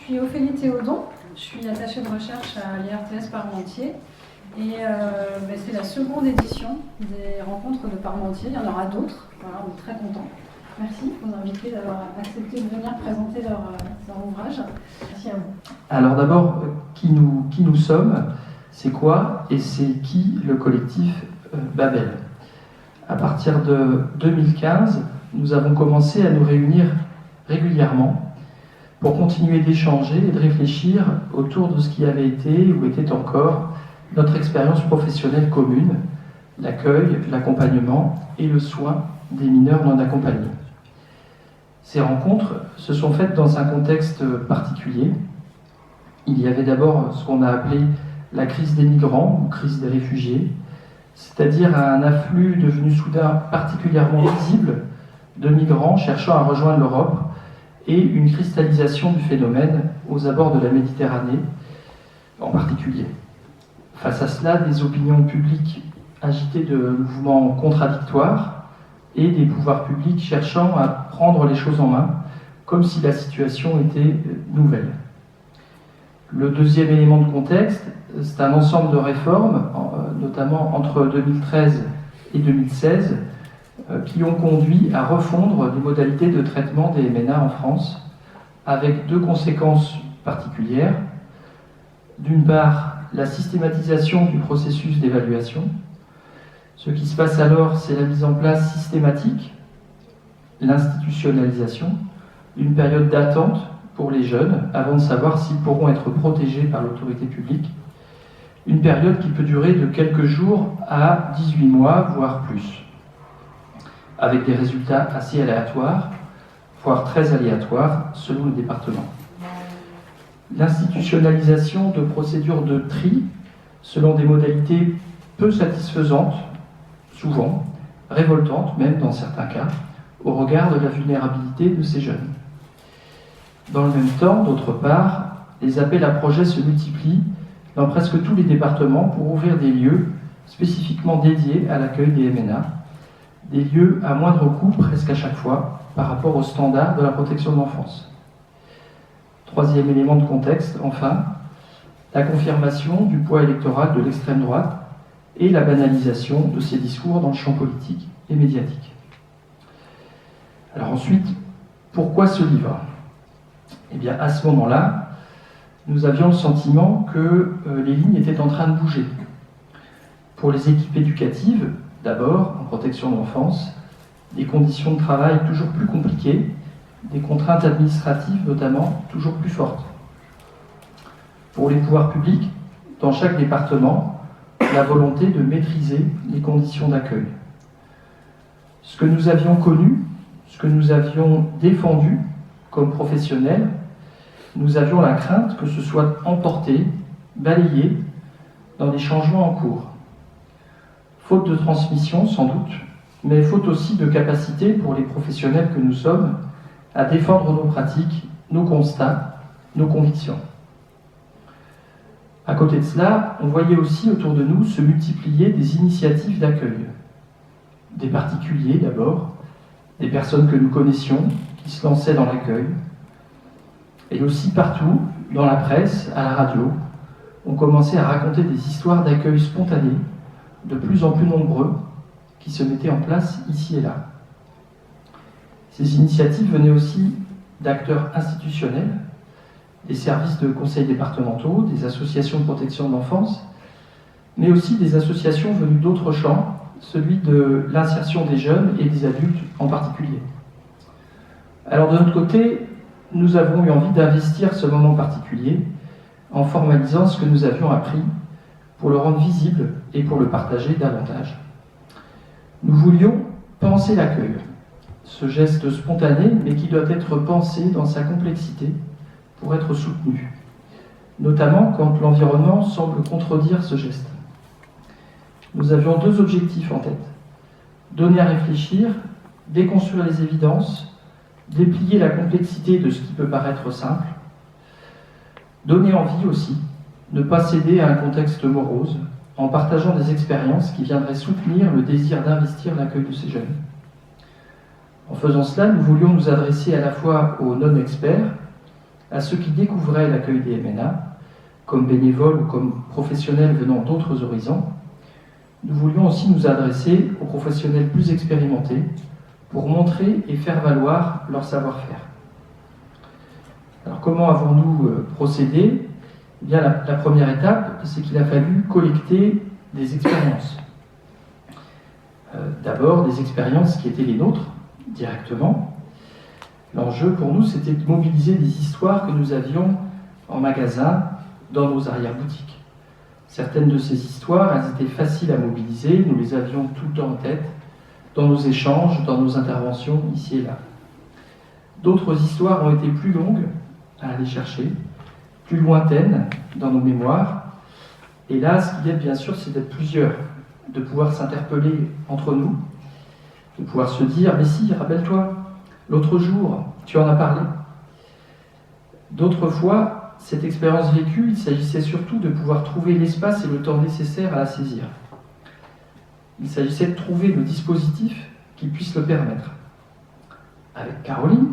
suis Ophélie Théodon, je suis attachée de recherche à l'IRTS Parmentier et c'est la seconde édition des rencontres de Parmentier, il y en aura d'autres, voilà, on est très contents. Merci de vous inviter, d'avoir accepté de venir présenter leur ouvrage. Merci à vous. Alors d'abord, qui nous sommes, c'est quoi et c'est qui le collectif Babel? À partir de 2015, nous avons commencé à nous réunir régulièrement pour continuer d'échanger et de réfléchir autour de ce qui avait été ou était encore notre expérience professionnelle commune, l'accueil, l'accompagnement et le soin des mineurs non accompagnés. Ces rencontres se sont faites dans un contexte particulier. Il y avait d'abord ce qu'on a appelé la crise des migrants ou crise des réfugiés, c'est-à-dire un afflux devenu soudain particulièrement visible de migrants cherchant à rejoindre l'Europe et une cristallisation du phénomène aux abords de la Méditerranée en particulier. Face à cela, des opinions publiques agitées de mouvements contradictoires et des pouvoirs publics cherchant à prendre les choses en main, comme si la situation était nouvelle. Le deuxième élément de contexte, c'est un ensemble de réformes, notamment entre 2013 et 2016, qui ont conduit à refondre les modalités de traitement des MNA en France, avec deux conséquences particulières. D'une part, la systématisation du processus d'évaluation. Ce qui se passe alors, c'est la mise en place systématique, l'institutionnalisation, d'une période d'attente pour les jeunes avant de savoir s'ils pourront être protégés par l'autorité publique. Une période qui peut durer de quelques jours à 18 mois, voire plus, avec des résultats assez aléatoires, voire très aléatoires, selon le département. L'institutionnalisation de procédures de tri, selon des modalités peu satisfaisantes, souvent, révoltantes même dans certains cas, au regard de la vulnérabilité de ces jeunes. Dans le même temps, d'autre part, les appels à projets se multiplient dans presque tous les départements pour ouvrir des lieux spécifiquement dédiés à l'accueil des MNA, des lieux à moindre coût presque à chaque fois par rapport aux standards de la protection de l'enfance. Troisième élément de contexte, enfin, la confirmation du poids électoral de l'extrême droite et la banalisation de ces discours dans le champ politique et médiatique. Alors ensuite, pourquoi ce livre ? Eh bien, à ce moment-là, nous avions le sentiment que les lignes étaient en train de bouger. Pour les équipes éducatives, d'abord, en protection de l'enfance, des conditions de travail toujours plus compliquées, des contraintes administratives notamment toujours plus fortes. Pour les pouvoirs publics, dans chaque département, la volonté de maîtriser les conditions d'accueil. Ce que nous avions connu, ce que nous avions défendu comme professionnels, nous avions la crainte que ce soit emporté, balayé dans des changements en cours. Faute de transmission, sans doute, mais faute aussi de capacité pour les professionnels que nous sommes à défendre nos pratiques, nos constats, nos convictions. À côté de cela, on voyait aussi autour de nous se multiplier des initiatives d'accueil. Des particuliers d'abord, des personnes que nous connaissions, qui se lançaient dans l'accueil, et aussi partout, dans la presse, à la radio, on commençait à raconter des histoires d'accueil spontané, de plus en plus nombreux, qui se mettaient en place ici et là. Ces initiatives venaient aussi d'acteurs institutionnels, des services de conseils départementaux, des associations de protection de l'enfance, mais aussi des associations venues d'autres champs, celui de l'insertion des jeunes et des adultes en particulier. Alors de notre côté, nous avons eu envie d'investir ce moment particulier en formalisant ce que nous avions appris pour le rendre visible et pour le partager davantage. Nous voulions penser l'accueil, ce geste spontané mais qui doit être pensé dans sa complexité pour être soutenu, notamment quand l'environnement semble contredire ce geste. Nous avions deux objectifs en tête. Donner à réfléchir, déconstruire les évidences, déplier la complexité de ce qui peut paraître simple, donner envie aussi, ne pas céder à un contexte morose, en partageant des expériences qui viendraient soutenir le désir d'investir l'accueil de ces jeunes. En faisant cela, nous voulions nous adresser à la fois aux non-experts, à ceux qui découvraient l'accueil des MNA, comme bénévoles ou comme professionnels venant d'autres horizons. Nous voulions aussi nous adresser aux professionnels plus expérimentés pour montrer et faire valoir leur savoir-faire. Alors comment avons-nous procédé ? Eh bien, la première étape, c'est qu'il a fallu collecter des expériences. D'abord, des expériences qui étaient les nôtres, directement. L'enjeu pour nous, c'était de mobiliser des histoires que nous avions en magasin, dans nos arrière-boutiques. Certaines de ces histoires, elles étaient faciles à mobiliser, nous les avions tout le temps en tête, dans nos échanges, dans nos interventions, ici et là. D'autres histoires ont été plus longues à aller chercher, plus lointaines dans nos mémoires. Et là, ce qu'il y a bien sûr, c'est d'être plusieurs, de pouvoir s'interpeller entre nous, de pouvoir se dire « Mais si, rappelle-toi, l'autre jour, tu en as parlé ». D'autres fois, cette expérience vécue, il s'agissait surtout de pouvoir trouver l'espace et le temps nécessaire à la saisir. Il s'agissait de trouver le dispositif qui puisse le permettre. Avec Caroline,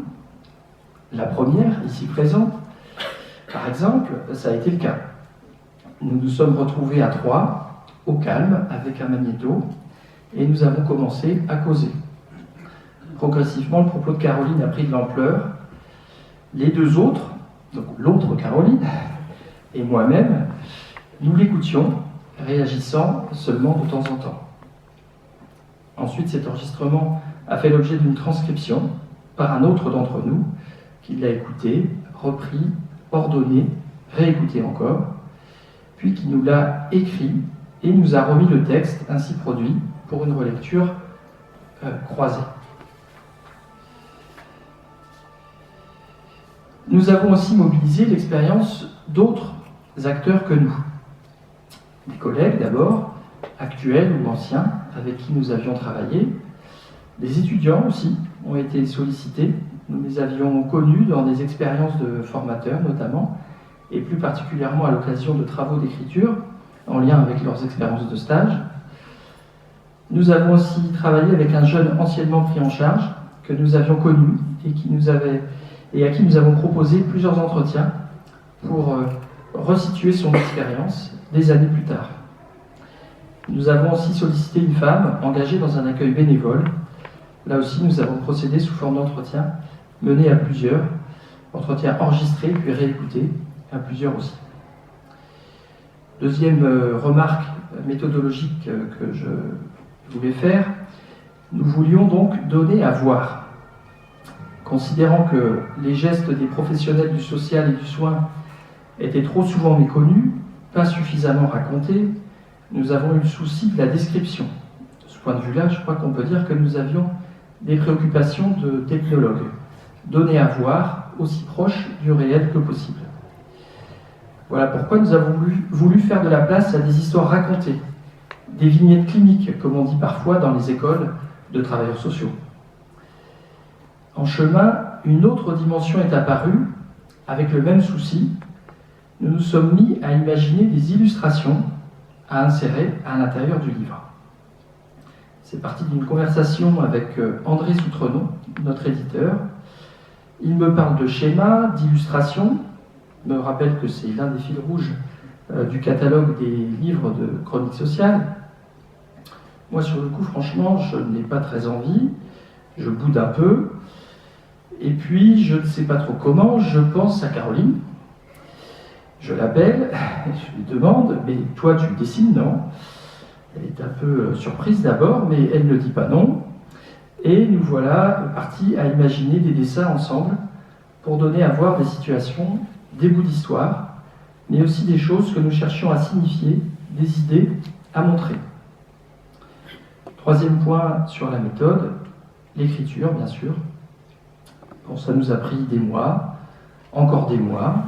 la première, ici présente, par exemple, ça a été le cas. Nous nous sommes retrouvés à 3, au calme, avec un magnéto, et nous avons commencé à causer. Progressivement, le propos de Caroline a pris de l'ampleur. Les deux autres, donc l'autre Caroline et moi-même, nous l'écoutions, réagissant seulement de temps en temps. Ensuite, cet enregistrement a fait l'objet d'une transcription par un autre d'entre nous, qui l'a écouté, repris, ordonné, réécouté encore, puis qui nous l'a écrit et nous a remis le texte ainsi produit pour une relecture croisée. Nous avons aussi mobilisé l'expérience d'autres acteurs que nous. Des collègues d'abord, actuels ou anciens, avec qui nous avions travaillé. Des étudiants aussi ont été sollicités. Nous les avions connus dans des expériences de formateurs notamment, et plus particulièrement à l'occasion de travaux d'écriture, en lien avec leurs expériences de stage. Nous avons aussi travaillé avec un jeune anciennement pris en charge, que nous avions connu et à qui nous avons proposé plusieurs entretiens pour resituer son expérience des années plus tard. Nous avons aussi sollicité une femme engagée dans un accueil bénévole. Là aussi, nous avons procédé sous forme d'entretien, mené à plusieurs, entretien enregistré puis réécouté, à plusieurs aussi. Deuxième remarque méthodologique que je voulais faire, nous voulions donc donner à voir. Considérant que les gestes des professionnels du social et du soin étaient trop souvent méconnus, pas suffisamment racontés, nous avons eu le souci de la description. De ce point de vue-là, je crois qu'on peut dire que nous avions des préoccupations de technologues, donner à voir aussi proche du réel que possible. Voilà pourquoi nous avons voulu faire de la place à des histoires racontées, des vignettes cliniques, comme on dit parfois dans les écoles de travailleurs sociaux. En chemin, une autre dimension est apparue, avec le même souci. Nous nous sommes mis à imaginer des illustrations à insérer à l'intérieur du livre. C'est parti d'une conversation avec André Soutrenon, notre éditeur. Il me parle de schémas, d'illustrations, me rappelle que c'est l'un des fils rouges du catalogue des livres de chronique sociale. Moi, sur le coup, franchement, je n'ai pas très envie, je boude un peu. Et puis, je ne sais pas trop comment, je pense à Caroline. Je l'appelle, je lui demande « Mais toi, tu dessines, non ?» Elle est un peu surprise d'abord, mais elle ne dit pas non. Et nous voilà partis à imaginer des dessins ensemble pour donner à voir des situations, des bouts d'histoire, mais aussi des choses que nous cherchions à signifier, des idées à montrer. Troisième point sur la méthode, l'écriture, bien sûr. Bon, ça nous a pris des mois, encore des mois,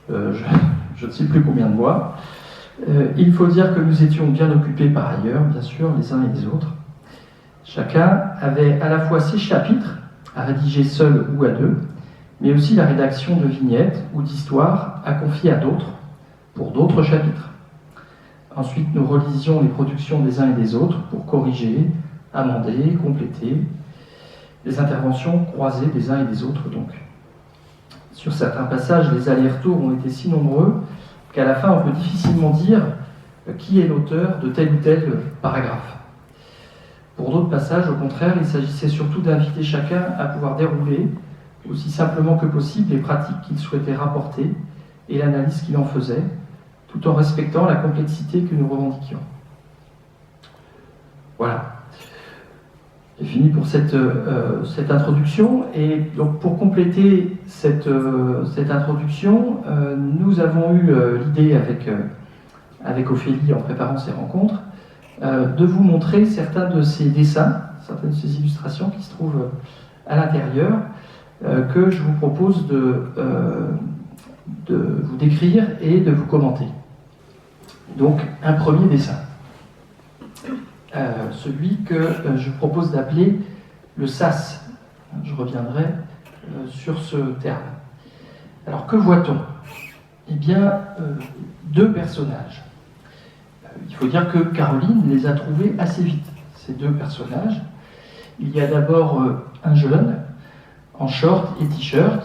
je ne sais plus combien de mois. Il faut dire que nous étions bien occupés par ailleurs, bien sûr, les uns et les autres. Chacun avait à la fois ses chapitres, à rédiger seul ou à deux, mais aussi la rédaction de vignettes ou d'histoires à confier à d'autres, pour d'autres chapitres. Ensuite, nous relisions les productions des uns et des autres pour corriger, amender, compléter, les interventions croisées des uns et des autres donc. Sur certains passages, les allers-retours ont été si nombreux qu'à la fin, on peut difficilement dire qui est l'auteur de tel ou tel paragraphe. Pour d'autres passages, au contraire, il s'agissait surtout d'inviter chacun à pouvoir dérouler, aussi simplement que possible, les pratiques qu'il souhaitait rapporter et l'analyse qu'il en faisait, tout en respectant la complexité que nous revendiquions. Voilà. J'ai fini pour cette introduction. Et donc pour compléter cette introduction, nous avons eu l'idée avec Ophélie en préparant ces rencontres de vous montrer certains de ces dessins, certaines de ces illustrations qui se trouvent à l'intérieur, que je vous propose de vous décrire et de vous commenter. Donc un premier dessin. Celui que je propose d'appeler le sas. Je reviendrai sur ce terme. Alors que voit-on? Eh bien, deux personnages. Il faut dire que Caroline les a trouvés assez vite, ces deux personnages. Il y a d'abord un jeune, en short et t-shirt,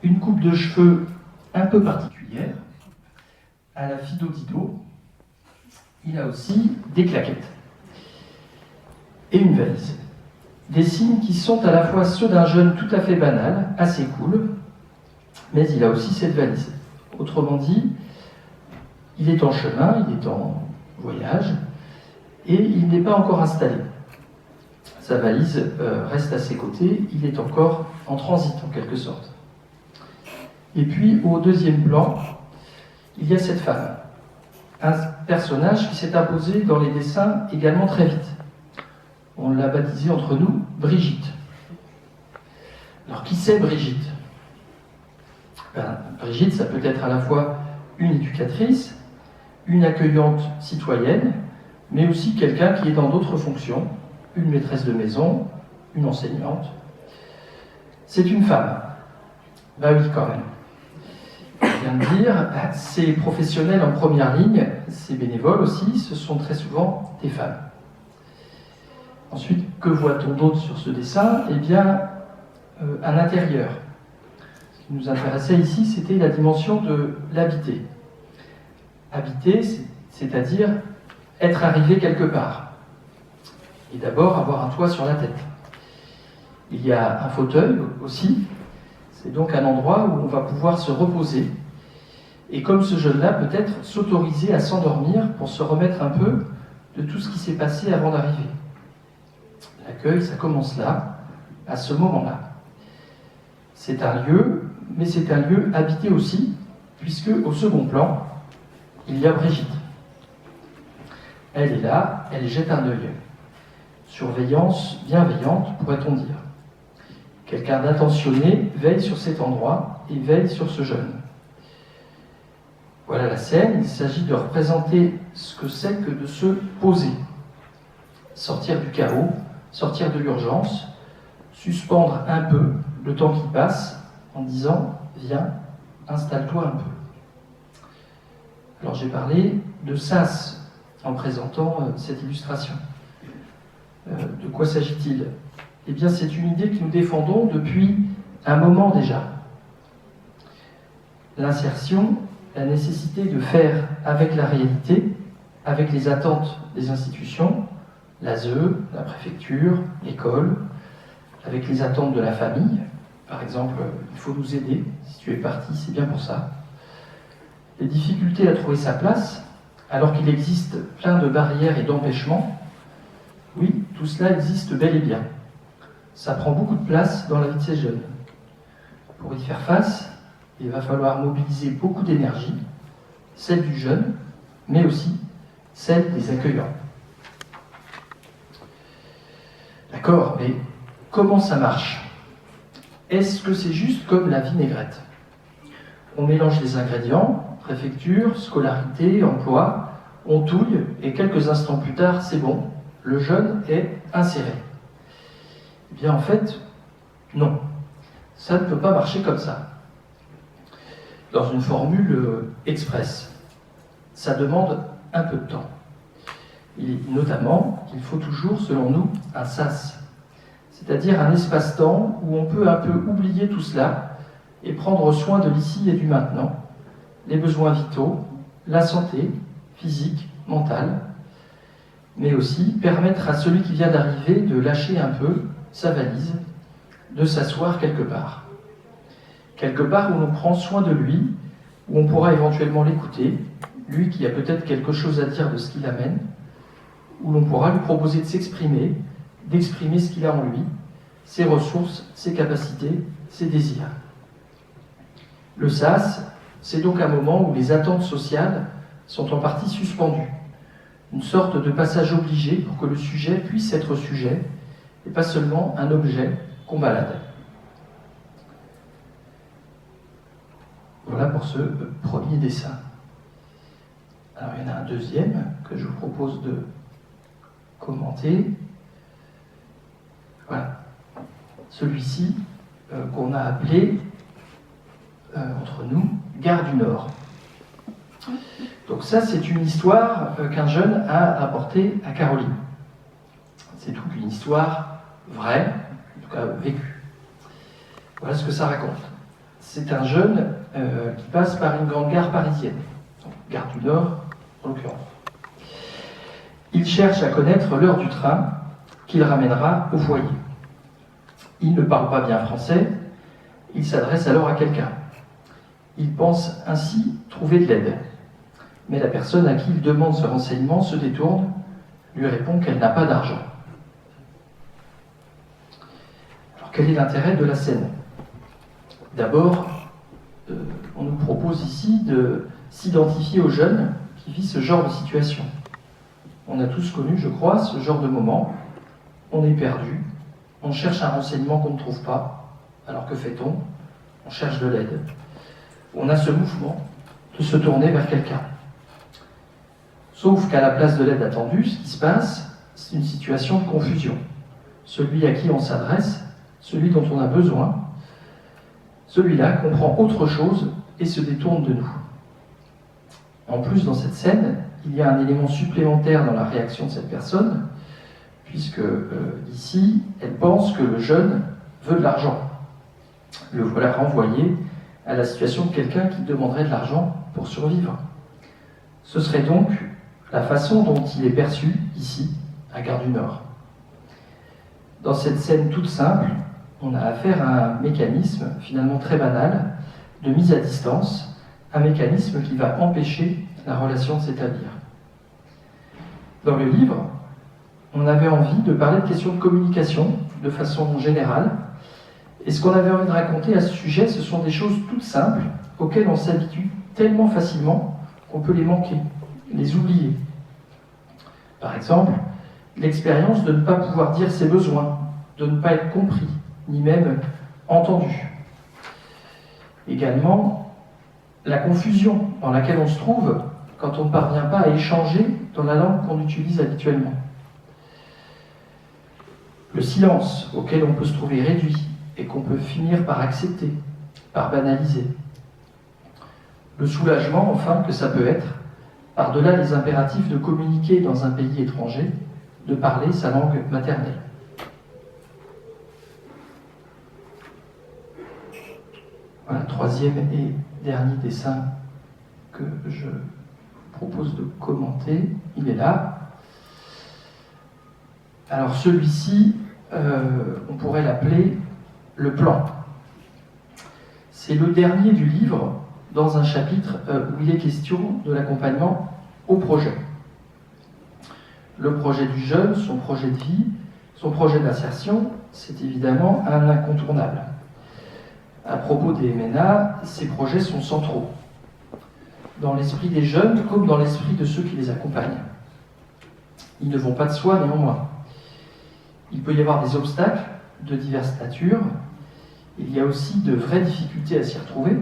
une coupe de cheveux un peu particulière, à la Fido Dido. Il a aussi des claquettes et une valise. Des signes qui sont à la fois ceux d'un jeune tout à fait banal, assez cool, mais il a aussi cette valise. Autrement dit, il est en chemin, il est en voyage, et il n'est pas encore installé. Sa valise reste à ses côtés, il est encore en transit en quelque sorte. Et puis au deuxième plan, il y a cette femme, un personnage qui s'est imposé dans les dessins également très vite. On l'a baptisée entre nous Brigitte. Alors qui c'est Brigitte? Brigitte, ça peut être à la fois une éducatrice, une accueillante citoyenne, mais aussi quelqu'un qui est dans d'autres fonctions, une maîtresse de maison, une enseignante. C'est une femme. Ben oui, quand même. Je viens de dire, ces professionnels en première ligne, ces bénévoles aussi, ce sont très souvent des femmes. Ensuite, que voit-on d'autre sur ce dessin? Eh bien, un intérieur. Ce qui nous intéressait ici, c'était la dimension de l'habiter. Habiter, c'est-à-dire être arrivé quelque part. Et d'abord, avoir un toit sur la tête. Il y a un fauteuil aussi. C'est donc un endroit où on va pouvoir se reposer. Et comme ce jeune-là, peut-être s'autoriser à s'endormir pour se remettre un peu de tout ce qui s'est passé avant d'arriver. L'accueil, ça commence là, à ce moment-là. C'est un lieu, mais c'est un lieu habité aussi, puisque au second plan, il y a Brigitte. Elle est là, elle jette un œil. Surveillance bienveillante, pourrait-on dire. Quelqu'un d'attentionné veille sur cet endroit et veille sur ce jeune. Voilà la scène, il s'agit de représenter ce que c'est que de se poser. Sortir du chaos, sortir de l'urgence, suspendre un peu le temps qui passe en disant « Viens, installe-toi un peu ». Alors j'ai parlé de sas en présentant cette illustration. De quoi s'agit-il? Eh bien c'est une idée que nous défendons depuis un moment déjà. L'insertion, la nécessité de faire avec la réalité, avec les attentes des institutions, l'ASE, la préfecture, l'école, avec les attentes de la famille. Par exemple, il faut nous aider, si tu es parti, c'est bien pour ça. Les difficultés à trouver sa place, alors qu'il existe plein de barrières et d'empêchements, oui, tout cela existe bel et bien. Ça prend beaucoup de place dans la vie de ces jeunes. Pour y faire face, il va falloir mobiliser beaucoup d'énergie, celle du jeune, mais aussi celle des accueillants. D'accord, mais comment ça marche? Est-ce que c'est juste comme la vinaigrette? On mélange les ingrédients, préfecture, scolarité, emploi, on touille, et quelques instants plus tard, c'est bon, le jeune est inséré. Eh bien, en fait, non. Ça ne peut pas marcher comme ça. Dans une formule express, ça demande un peu de temps. Et notamment, il faut toujours, selon nous, un sas, c'est-à-dire un espace-temps où on peut un peu oublier tout cela et prendre soin de l'ici et du maintenant, les besoins vitaux, la santé, physique, mentale, mais aussi permettre à celui qui vient d'arriver de lâcher un peu sa valise, de s'asseoir quelque part. Quelque part où l'on prend soin de lui, où on pourra éventuellement l'écouter, lui qui a peut-être quelque chose à dire de ce qu'il amène, où l'on pourra lui proposer de s'exprimer, d'exprimer ce qu'il a en lui, ses ressources, ses capacités, ses désirs. Le sas, c'est donc un moment où les attentes sociales sont en partie suspendues, une sorte de passage obligé pour que le sujet puisse être sujet, et pas seulement un objet qu'on balade. Voilà pour ce premier dessin. Alors il y en a un deuxième que je vous propose de commenter. Voilà. Celui-ci qu'on a appelé entre nous Gare du Nord. Donc ça, c'est une histoire qu'un jeune a rapportée à Caroline. C'est toute une histoire vraie, en tout cas vécue. Voilà ce que ça raconte. C'est un jeune qui passe par une grande gare parisienne, donc Gare du Nord en l'occurrence. Il cherche à connaître l'heure du train qu'il ramènera au foyer. Il ne parle pas bien français, il s'adresse alors à quelqu'un. Il pense ainsi trouver de l'aide. Mais la personne à qui il demande ce renseignement se détourne, lui répond qu'elle n'a pas d'argent. Alors quel est l'intérêt de la scène ? D'abord, on nous propose ici de s'identifier aux jeunes qui vivent ce genre de situation. On a tous connu, je crois, ce genre de moment. On est perdu, on cherche un renseignement qu'on ne trouve pas. Alors que fait-on ? On cherche de l'aide. On a ce mouvement de se tourner vers quelqu'un. Sauf qu'à la place de l'aide attendue, ce qui se passe, c'est une situation de confusion. Celui à qui on s'adresse, celui dont on a besoin, celui-là comprend autre chose et se détourne de nous. En plus, dans cette scène, il y a un élément supplémentaire dans la réaction de cette personne, puisque ici, elle pense que le jeune veut de l'argent. Le voilà renvoyé à la situation de quelqu'un qui demanderait de l'argent pour survivre. Ce serait donc la façon dont il est perçu ici, à Gare du Nord. Dans cette scène toute simple, on a affaire à un mécanisme finalement très banal de mise à distance, un mécanisme qui va empêcher la relation de s'établir. Dans le livre, on avait envie de parler de questions de communication de façon générale, et ce qu'on avait envie de raconter à ce sujet, ce sont des choses toutes simples auxquelles on s'habitue tellement facilement qu'on peut les manquer, les oublier. Par exemple, l'expérience de ne pas pouvoir dire ses besoins, de ne pas être compris, ni même entendu. Également, la confusion dans laquelle on se trouve quand on ne parvient pas à échanger dans la langue qu'on utilise habituellement. Le silence auquel on peut se trouver réduit et qu'on peut finir par accepter, par banaliser. Le soulagement, enfin, que ça peut être, par-delà les impératifs de communiquer dans un pays étranger, de parler sa langue maternelle. Voilà, troisième et dernier dessin que je propose de commenter, il est là. Alors celui-ci, on pourrait l'appeler le plan. C'est le dernier du livre, dans un chapitre où il est question de l'accompagnement au projet. Le projet du jeune, son projet de vie, son projet d'insertion, c'est évidemment un incontournable. À propos des MNA, ces projets sont centraux, dans l'esprit des jeunes comme dans l'esprit de ceux qui les accompagnent. Ils ne vont pas de soi néanmoins. Il peut y avoir des obstacles de diverses natures. Il y a aussi de vraies difficultés à s'y retrouver,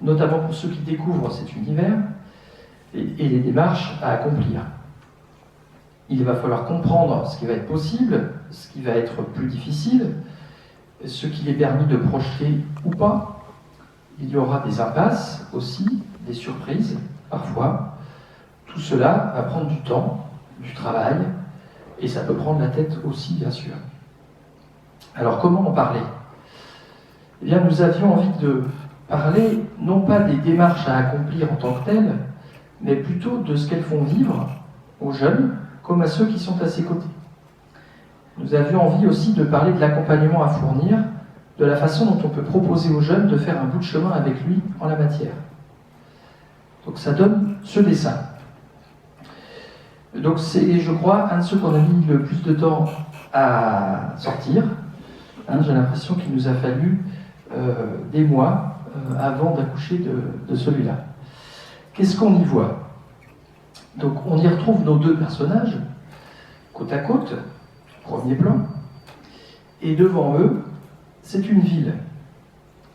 notamment pour ceux qui découvrent cet univers, et les démarches à accomplir. Il va falloir comprendre ce qui va être possible, ce qui va être plus difficile, ce qu'il est permis de projeter ou pas. Il y aura des impasses aussi, des surprises parfois. Tout cela va prendre du temps, du travail, et ça peut prendre la tête aussi, bien sûr. Alors comment en parler ? eh bien, nous avions envie de parler non pas des démarches à accomplir en tant que telles, mais plutôt de ce qu'elles font vivre aux jeunes comme à ceux qui sont à ses côtés. Nous avions envie aussi de parler de l'accompagnement à fournir, de la façon dont on peut proposer aux jeunes de faire un bout de chemin avec lui en la matière. Donc ça donne ce dessin. Donc c'est, je crois, un de ceux qu'on a mis le plus de temps à sortir. J'ai l'impression qu'il nous a fallu des mois avant d'accoucher de celui-là. Qu'est-ce qu'on y voit? Donc on y retrouve nos deux personnages, côte à côte, premier plan, et devant eux, c'est une ville,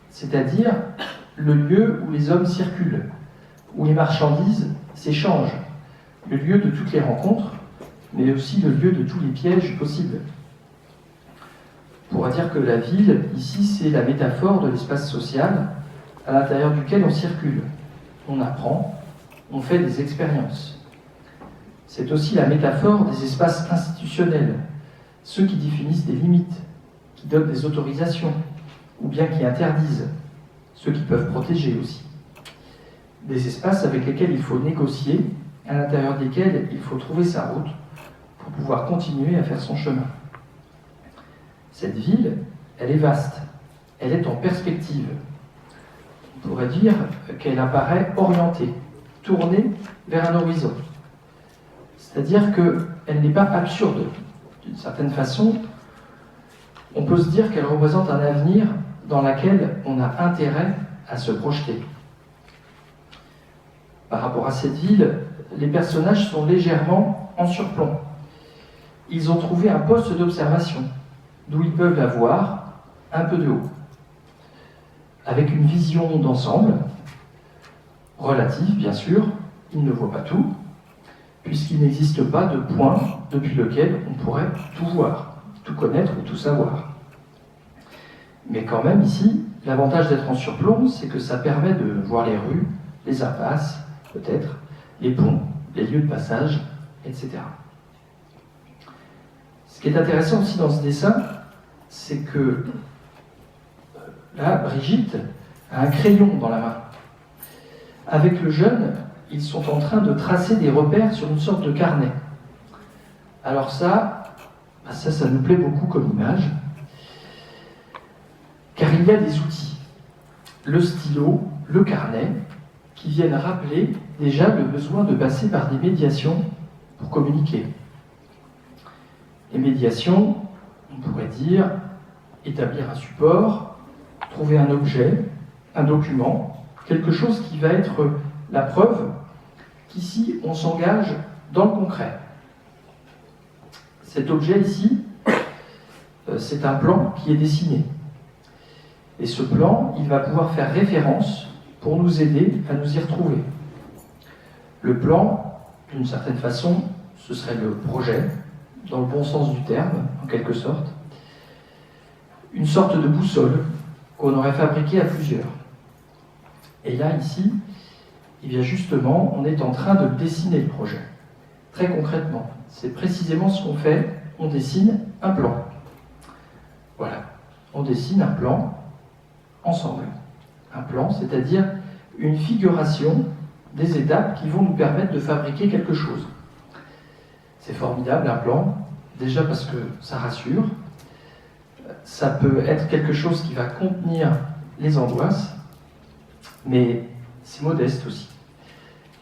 c'est-à-dire le lieu où les hommes circulent, où les marchandises s'échangent, le lieu de toutes les rencontres, mais aussi le lieu de tous les pièges possibles. On pourra dire que la ville, ici, c'est la métaphore de l'espace social à l'intérieur duquel on circule. On apprend, on fait des expériences. C'est aussi la métaphore des espaces institutionnels, ceux qui définissent des limites, qui donnent des autorisations, ou bien qui interdisent, ceux qui peuvent protéger aussi. Des espaces avec lesquels il faut négocier, à l'intérieur desquels il faut trouver sa route pour pouvoir continuer à faire son chemin. Cette ville, elle est vaste, elle est en perspective. On pourrait dire qu'elle apparaît orientée, tournée vers un horizon. C'est-à-dire qu'elle n'est pas absurde. D'une certaine façon, on peut se dire qu'elle représente un avenir dans lequel on a intérêt à se projeter. Par rapport à cette ville, les personnages sont légèrement en surplomb. Ils ont trouvé un poste d'observation, d'où ils peuvent la voir un peu de haut, avec une vision d'ensemble, relative bien sûr, ils ne voient pas tout, puisqu'il n'existe pas de point depuis lequel on pourrait tout voir, tout connaître ou tout savoir. Mais quand même ici, l'avantage d'être en surplomb, c'est que ça permet de voir les rues, les impasses, peut-être, les ponts, les lieux de passage, etc. Ce qui est intéressant aussi dans ce dessin, c'est que là, Brigitte a un crayon dans la main. Avec le jeune, ils sont en train de tracer des repères sur une sorte de carnet. Alors ça nous plaît beaucoup comme image, car il y a des outils, le stylo, le carnet, qui viennent rappeler déjà le besoin de passer par des médiations pour communiquer. Les médiations, on pourrait dire, établir un support, trouver un objet, un document, quelque chose qui va être la preuve qu'ici, on s'engage dans le concret. Cet objet ici, c'est un plan qui est dessiné. Et ce plan, il va pouvoir faire référence pour nous aider à nous y retrouver. Le plan, d'une certaine façon, ce serait le projet, dans le bon sens du terme, en quelque sorte. Une sorte de boussole qu'on aurait fabriquée à plusieurs. Et là, ici, eh bien justement, on est en train de dessiner le projet. Très concrètement, c'est précisément ce qu'on fait, on dessine un plan. Voilà, on dessine un plan ensemble. Un plan, c'est-à-dire une figuration des étapes qui vont nous permettre de fabriquer quelque chose. C'est formidable, un plan, déjà parce que ça rassure. Ça peut être quelque chose qui va contenir les angoisses, mais c'est modeste aussi.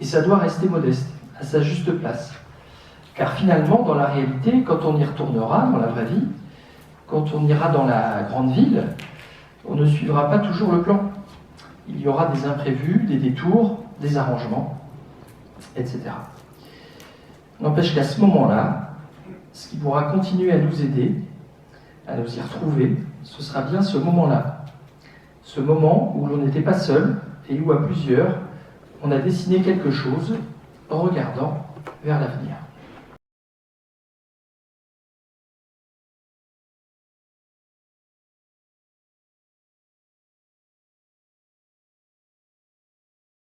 Et ça doit rester modeste, à sa juste place. Car finalement, dans la réalité, quand on y retournera dans la vraie vie, quand on ira dans la grande ville, on ne suivra pas toujours le plan. Il y aura des imprévus, des détours, des arrangements, etc. N'empêche qu'à ce moment-là, ce qui pourra continuer à nous aider, à nous y retrouver, ce sera bien ce moment-là. Ce moment où l'on n'était pas seul et où à plusieurs, on a dessiné quelque chose en regardant vers l'avenir.